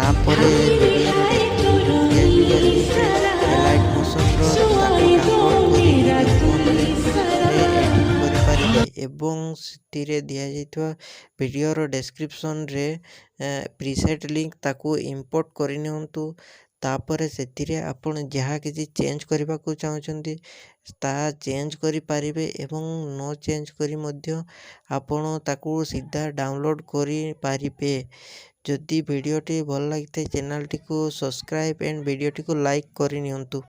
ତାପରେ ଭିଡ଼ିଓର ଡେସ୍କ୍ରିପସନ୍ ଦିଆଯିବା ଲିଙ୍କରେ ଏଲାଇଟ୍ ମୋସନ୍ର ତାକୁ ଡାଉନଲୋଡ଼୍ କରି ନିଜ ଫୋନ୍ରେ ଏଡ଼ିଟ୍ କରିପାରିବେ ଏବଂ ସେଥିରେ ଦିଆଯାଇଥିବା ଭିଡ଼ିଓର ଡେସ୍କ୍ରିପସନ୍ରେ ପ୍ରିସେଟ୍ ଲିଙ୍କ୍ ତାକୁ ଇମ୍ପୋର୍ଟ କରିନିଅନ୍ତୁ। ତାପରେ ସେଥିରେ ଆପଣ ଯାହା କିଛି ଚେଞ୍ଜ କରିବାକୁ ଚାହୁଁଛନ୍ତି ତାହା ଚେଞ୍ଜ କରିପାରିବେ ଏବଂ ନ ଚେଞ୍ଜ କରି ମଧ୍ୟ ଆପଣ ତାକୁ ସିଧା ଡାଉନଲୋଡ଼୍ କରିପାରିବେ। ଯଦି ଭିଡ଼ିଓଟି ଭଲ ଲାଗିଥାଏ ଚ୍ୟାନେଲଟିକୁ ସବସ୍କ୍ରାଇବ୍ ଆଣ୍ଡ ଭିଡ଼ିଓଟିକୁ ଲାଇକ୍ କରିନିଅନ୍ତୁ।